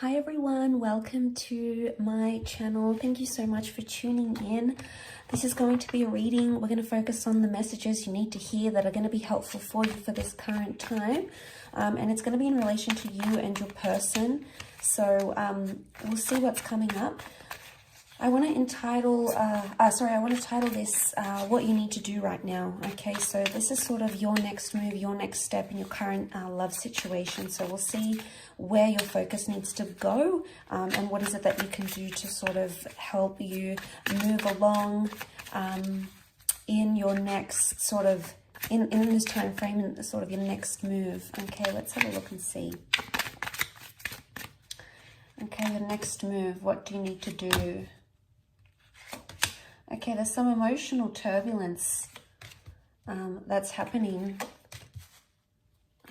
Hi everyone, welcome to my channel. Thank you so much for tuning in. This is going to be a reading. We're going to focus on the messages you need to hear that are going to be helpful for you for this current time. And it's going to be in relation to you and your person. So we'll see what's coming up. I want to title this what you need to do right now. Okay, so this is sort of your next move, your next step in your current love situation. So we'll see where your focus needs to go and what is it that you can do to sort of help you move along in your next sort of, in this time frame, in sort of your next move. Okay, let's have a look and see. Okay, your next move, what do you need to do? Okay, there's some emotional turbulence that's happening.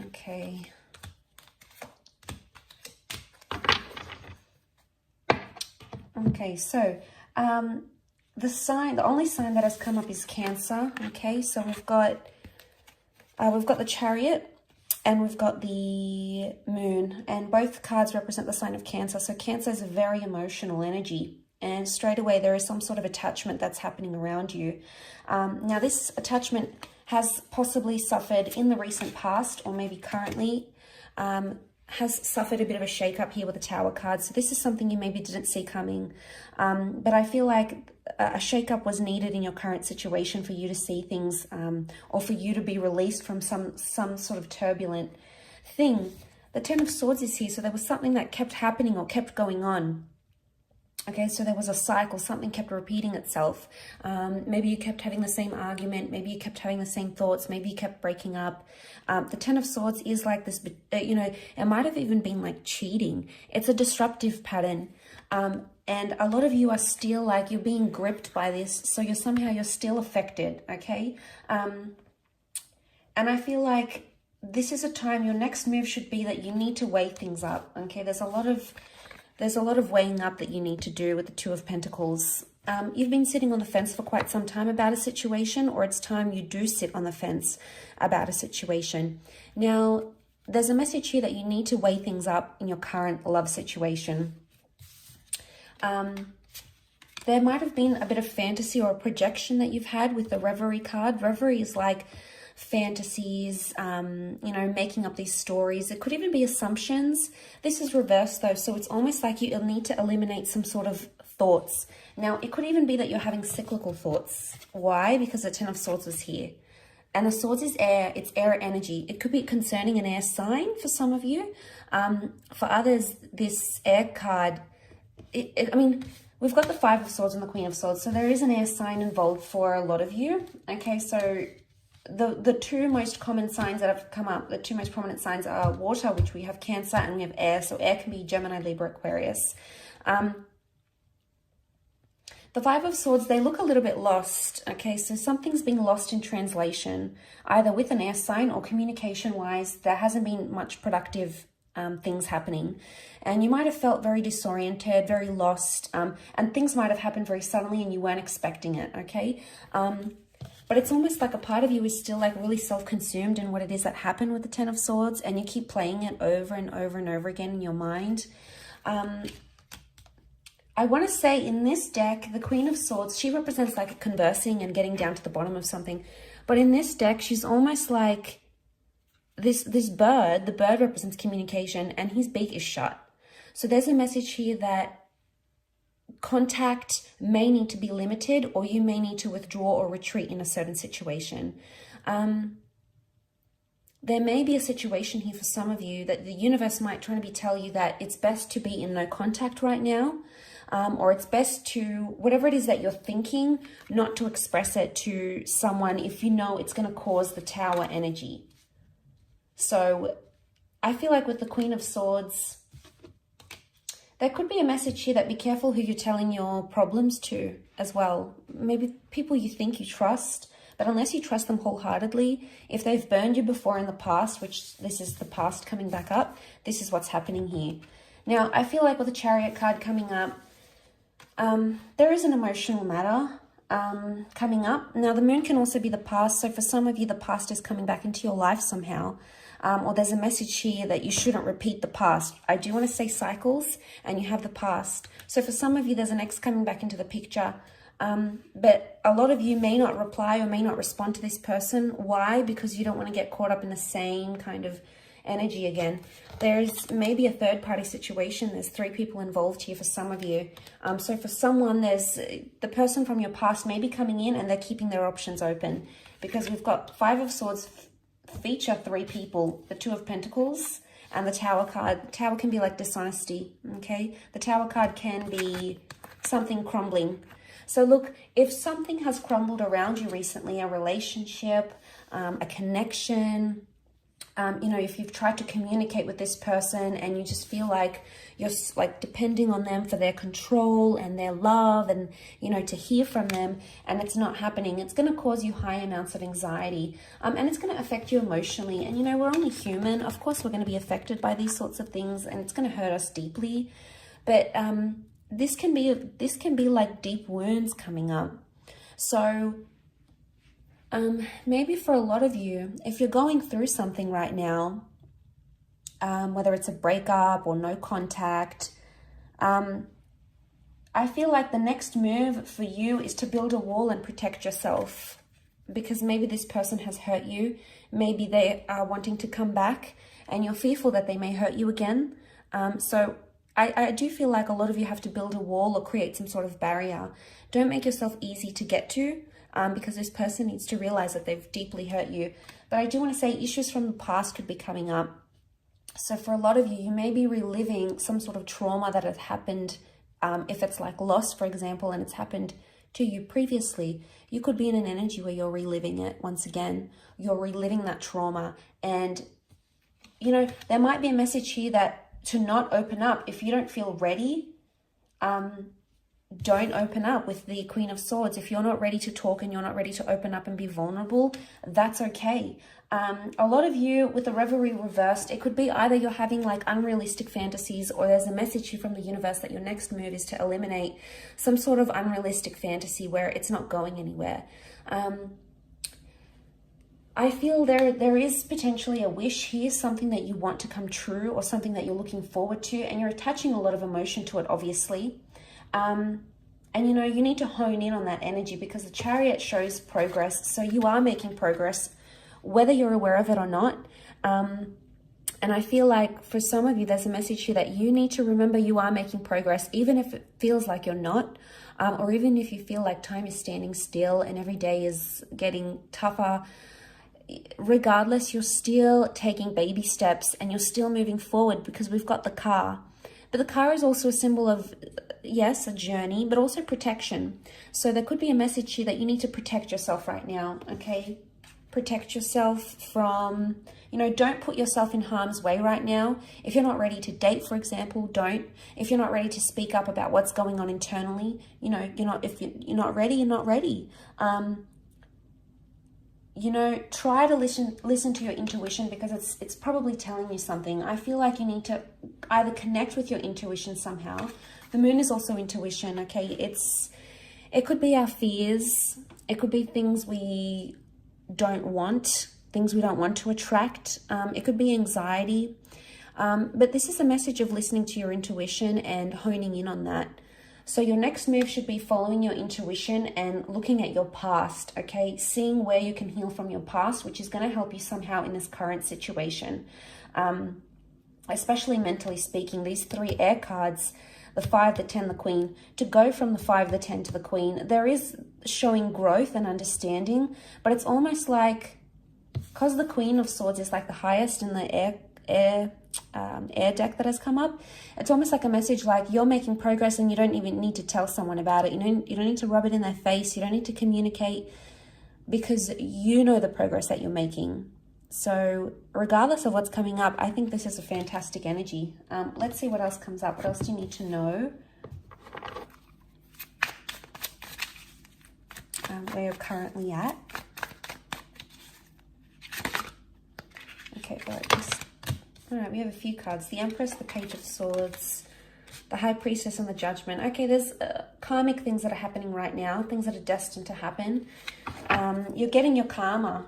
Okay. Okay, so the only sign that has come up is Cancer. Okay, so we've got the Chariot and we've got the Moon, and both cards represent the sign of Cancer. So Cancer is a very emotional energy. And straight away, there is some sort of attachment that's happening around you. Now, this attachment has possibly suffered in the recent past, or maybe currently, has suffered a bit of a shake-up here with the Tower card. So this is something you maybe didn't see coming. But I feel like a shake-up was needed in your current situation for you to see things, or for you to be released from some sort of turbulent thing. The Ten of Swords is here, so there was something that kept happening or kept going on. Okay, so there was a cycle, something kept repeating itself. Maybe you kept having the same argument, maybe you kept having the same thoughts, maybe you kept breaking up. The Ten of Swords is like this, it might have even been like cheating. It's a disruptive pattern. And a lot of you are still like, you're being gripped by this, so you're still affected, okay? And I feel like this is a time, your next move should be that you need to weigh things up, okay? There's a lot of weighing up that you need to do with the Two of Pentacles. You've been sitting on the fence for quite some time about a situation, or it's time you do sit on the fence about a situation. Now, there's a message here that you need to weigh things up in your current love situation. There might have been a bit of fantasy or a projection that you've had with the Reverie card. Reverie is like fantasies, making up these stories. It could even be assumptions. This is reversed though, so it's almost like you'll need to eliminate some sort of thoughts. Now, it could even be that you're having cyclical thoughts. Why? Because the Ten of Swords was here. And the Swords is air, it's air energy. It could be concerning an air sign for some of you. For others, this air card, we've got the Five of Swords and the Queen of Swords, so there is an air sign involved for a lot of you. Okay, so the two most common signs that have come up, the two most prominent signs are water, which we have Cancer, and we have air. So air can be Gemini, Libra, Aquarius. The Five of Swords, they look a little bit lost. Okay, so something's been lost in translation, either with an air sign or communication-wise. There hasn't been much productive things happening. And you might have felt very disoriented, very lost, and things might have happened very suddenly and you weren't expecting it, okay? But it's almost like a part of you is still like really self-consumed in what it is that happened with the Ten of Swords, and you keep playing it over and over and over again in your mind. I want to say in this deck, the Queen of Swords, she represents like conversing and getting down to the bottom of something. But in this deck, she's almost like this bird. The bird represents communication and his beak is shut. So there's a message here that contact may need to be limited, or you may need to withdraw or retreat in a certain situation. There may be a situation here for some of you that the universe might try to tell you that it's best to be in no contact right now, or it's best to, whatever it is that you're thinking, not to express it to someone if you know it's going to cause the Tower energy. So I feel like with the Queen of Swords, there could be a message here that be careful who you're telling your problems to as well. Maybe people you think you trust, but unless you trust them wholeheartedly, if they've burned you before in the past, which this is the past coming back up, this is what's happening here. Now, I feel like with the Chariot card coming up, there is an emotional matter coming up. Now, the Moon can also be the past. So for some of you, the past is coming back into your life somehow. or there's a message here that you shouldn't repeat the past. I do want to say cycles, and you have the past. So for some of you, there's an ex coming back into the picture. But a lot of you may not reply or may not respond to this person. Why? Because you don't want to get caught up in the same kind of energy again. There's maybe a third party situation. There's 3 people involved here for some of you. So for someone, there's the person from your past may be coming in and they're keeping their options open, because we've got 5 of Swords feature 3 people, the 2 of Pentacles and the Tower card. The Tower can be like dishonesty, okay? The Tower card can be something crumbling. So look, if something has crumbled around you recently, a relationship, a connection, you know, if you've tried to communicate with this person and you just feel like you're like depending on them for their control and their love and, you know, to hear from them, and it's not happening, it's going to cause you high amounts of anxiety, and it's going to affect you emotionally. And, you know, we're only human. Of course, we're going to be affected by these sorts of things, and it's going to hurt us deeply. But this can be like deep wounds coming up. So maybe for a lot of you, if you're going through something right now, whether it's a breakup or no contact, I feel like the next move for you is to build a wall and protect yourself, because maybe this person has hurt you. Maybe they are wanting to come back and you're fearful that they may hurt you again. So I do feel like a lot of you have to build a wall or create some sort of barrier. Don't make yourself easy to get to, because this person needs to realize that they've deeply hurt you. But I do want to say issues from the past could be coming up. So for a lot of you, you may be reliving some sort of trauma that had happened. If it's like loss, for example, and it's happened to you previously, you could be in an energy where you're reliving it once again. You're reliving that trauma. And, you know, there might be a message here that to not open up. If you don't feel ready, don't open up with the Queen of Swords. If you're not ready to talk and you're not ready to open up and be vulnerable, that's okay. A lot of you with the Revelry reversed, it could be either you're having like unrealistic fantasies, or there's a message here from the universe that your next move is to eliminate some sort of unrealistic fantasy where it's not going anywhere. I feel there is potentially a wish here, something that you want to come true or something that you're looking forward to, and you're attaching a lot of emotion to it, obviously. And, you know, you need to hone in on that energy, because the Chariot shows progress. So you are making progress, whether you're aware of it or not. And I feel like for some of you, there's a message here that you need to remember you are making progress, even if it feels like you're not, or even if you feel like time is standing still and every day is getting tougher. Regardless, you're still taking baby steps and you're still moving forward, because we've got the car. But the car is also a symbol of, yes, a journey, but also protection. So there could be a message here that you need to protect yourself right now, okay? Protect yourself from, you know, don't put yourself in harm's way right now. If you're not ready to date, for example, don't. If you're not ready to speak up about what's going on internally, you know, if you're not ready, you're not ready. You know, try to listen to your intuition, because it's probably telling you something. I feel like you need to either connect with your intuition somehow. The moon is also intuition, okay? It could be our fears. It could be things we don't want, things we don't want to attract. It could be anxiety. But this is a message of listening to your intuition and honing in on that. So your next move should be following your intuition and looking at your past, okay? Seeing where you can heal from your past, which is going to help you somehow in this current situation. Especially mentally speaking, these 3 air cards, the 5, the 10, the Queen, to go from the 5, the 10 to the Queen, there is showing growth and understanding, but it's almost like, because the Queen of Swords is like the highest in the air deck that has come up, it's almost like a message like you're making progress and you don't even need to tell someone about it. You don't need to rub it in their face. You don't need to communicate, because you know the progress that you're making. So regardless of what's coming up, I think this is a fantastic energy. Let's see what else comes up. What else do you need to know? Where you're currently at. Okay, all right, we have a few cards. The Empress, the Page of Swords, the High Priestess, and the Judgment. Okay, there's karmic things that are happening right now, things that are destined to happen. You're getting your karma,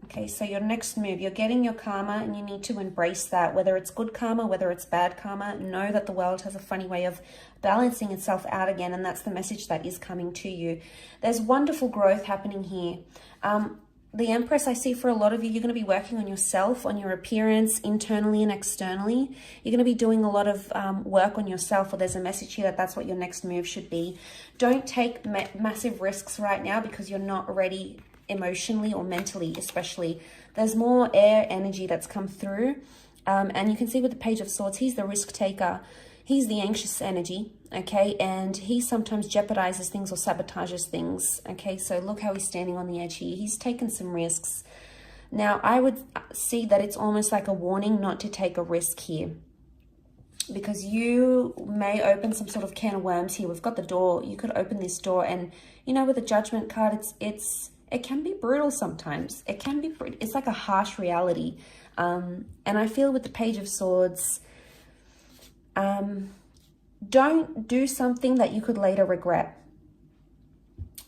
Okay, so your next move, you're getting your karma and you need to embrace that. Whether it's good karma, whether it's bad karma, know that the world has a funny way of balancing itself out again, and that's the message that is coming to you. There's wonderful growth happening here. The Empress, I see for a lot of you, you're going to be working on yourself, on your appearance, internally and externally. You're going to be doing a lot of work on yourself, or there's a message here that that's what your next move should be. Don't take massive risks right now because you're not ready emotionally or mentally, especially. There's more air energy that's come through. And you can see with the Page of Swords, he's the risk taker. He's the anxious energy, okay? And he sometimes jeopardizes things or sabotages things, okay? So look how he's standing on the edge here. He's taken some risks. Now, I would see that it's almost like a warning not to take a risk here, because you may open some sort of can of worms here. We've got the door. You could open this door, and, you know, with the Judgment card, it can be brutal sometimes. It's like a harsh reality. And I feel with the Page of Swords, don't do something that you could later regret.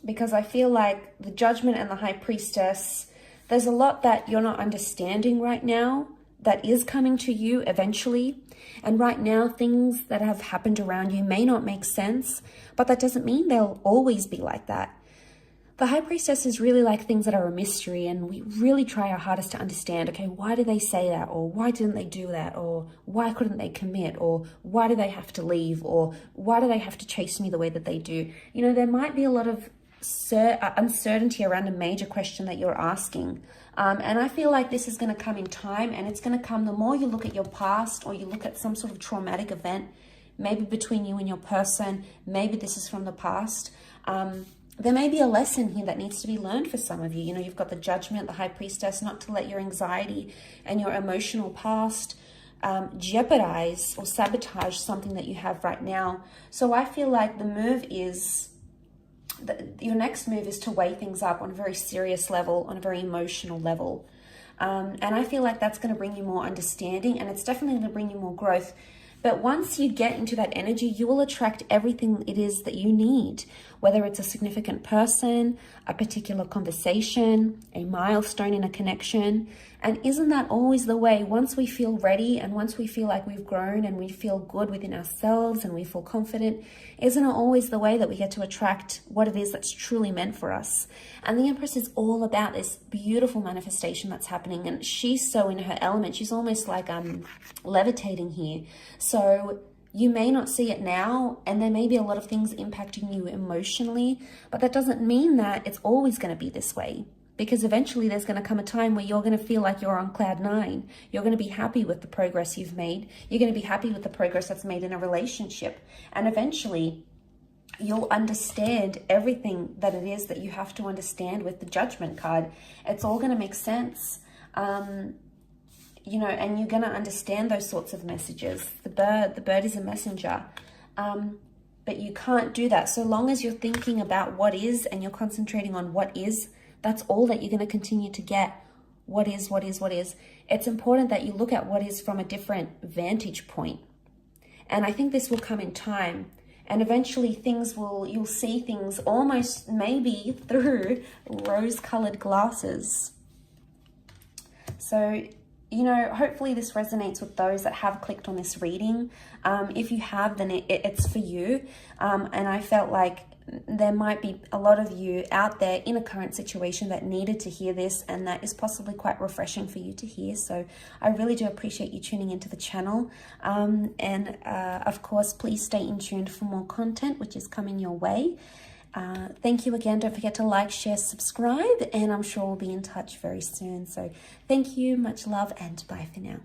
Because I feel like the Judgment and the High Priestess, there's a lot that you're not understanding right now that is coming to you eventually. And right now, things that have happened around you may not make sense, but that doesn't mean they'll always be like that. The High Priestess is really like things that are a mystery, and we really try our hardest to understand, okay, why did they say that? Or why didn't they do that? Or why couldn't they commit? Or why do they have to leave? Or why do they have to chase me the way that they do? You know, there might be a lot of uncertainty around a major question that you're asking. And I feel like this is going to come in time, and it's going to come the more you look at your past, or you look at some sort of traumatic event, maybe between you and your person, maybe this is from the past. There may be a lesson here that needs to be learned for some of you. You know, you've got the Judgment, the High Priestess, not to let your anxiety and your emotional past jeopardize or sabotage something that you have right now. So I feel like the move is, your next move is to weigh things up on a very serious level, on a very emotional level. And I feel like that's going to bring you more understanding, and it's definitely going to bring you more growth. But once you get into that energy, you will attract everything it is that you need, whether it's a significant person, a particular conversation, a milestone in a connection. And isn't that always the way? Once we feel ready, and once we feel like we've grown and we feel good within ourselves and we feel confident, isn't it always the way that we get to attract what it is that's truly meant for us? And the Empress is all about this beautiful manifestation that's happening, and she's so in her element. She's almost like levitating here. So you may not see it now, and there may be a lot of things impacting you emotionally, but that doesn't mean that it's always going to be this way. Because eventually there's going to come a time where you're going to feel like you're on cloud 9. You're going to be happy with the progress you've made. You're going to be happy with the progress that's made in a relationship. And eventually you'll understand everything that it is that you have to understand with the Judgment card. It's all going to make sense. You know, and you're going to understand those sorts of messages. The bird is a messenger. But you can't do that. So long as you're thinking about what is, and you're concentrating on what is, that's all that you're going to continue to get. What is, what is, what is. It's important that you look at what is from a different vantage point. And I think this will come in time. And eventually you'll see things almost maybe through rose-colored glasses. So, you know, hopefully this resonates with those that have clicked on this reading. If you have, then it's for you. And I felt like there might be a lot of you out there in a current situation that needed to hear this, and that is possibly quite refreshing for you to hear. So I really do appreciate you tuning into the channel. Of course, please stay in tuned for more content, which is coming your way. Thank you again. Don't forget to like, share, subscribe, and I'm sure we'll be in touch very soon. So thank you, much love, and bye for now.